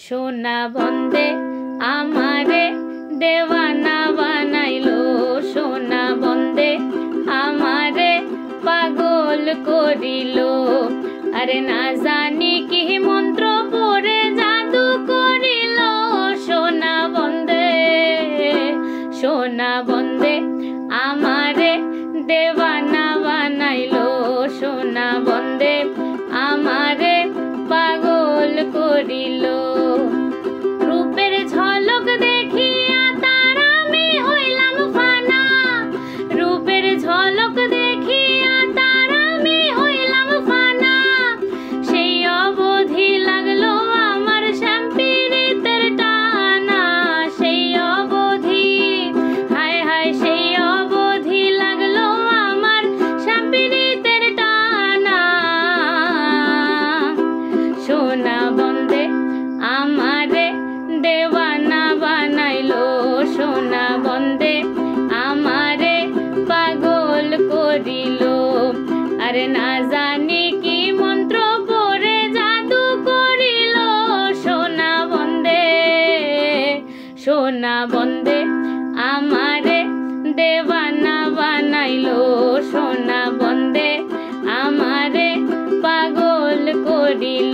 সোনা বন্দে আমারে দেওয়ানা বানাইলো, সোনা বন্দে আমারে পাগল করিলো। আরে না জানি কি মন্ত্র পড়ে জাদু করিলো, সোনা বন্দে আমারে দেওয়ানা বানাইলো, সোনা বন্দে আমারে পাগল করিলো। রূপের ঝলক দেখিয়া তার আমি হইলাম ফানা, রূপের ঝলক দেখিয়া তার আমি হইলাম ফানা। সেই অবধি লাগলো আমার শ্যামপিরিতের টানা, সেই অবধি হায় হায় সেই অবধি লাগলো আমার শ্যামপিরিতের টানা। সোনা বন্দে আমারে দেওয়ানা বানাইলো, সোনা বন্দে আমারে পাগল করিলো। আরে না জানি কি মন্ত্র পড়ে জাদু করিলো, সোনা বন্দে আমারে দেওয়ানা বানাইলো, সোনা বন্দে আমারে পাগল করিলো।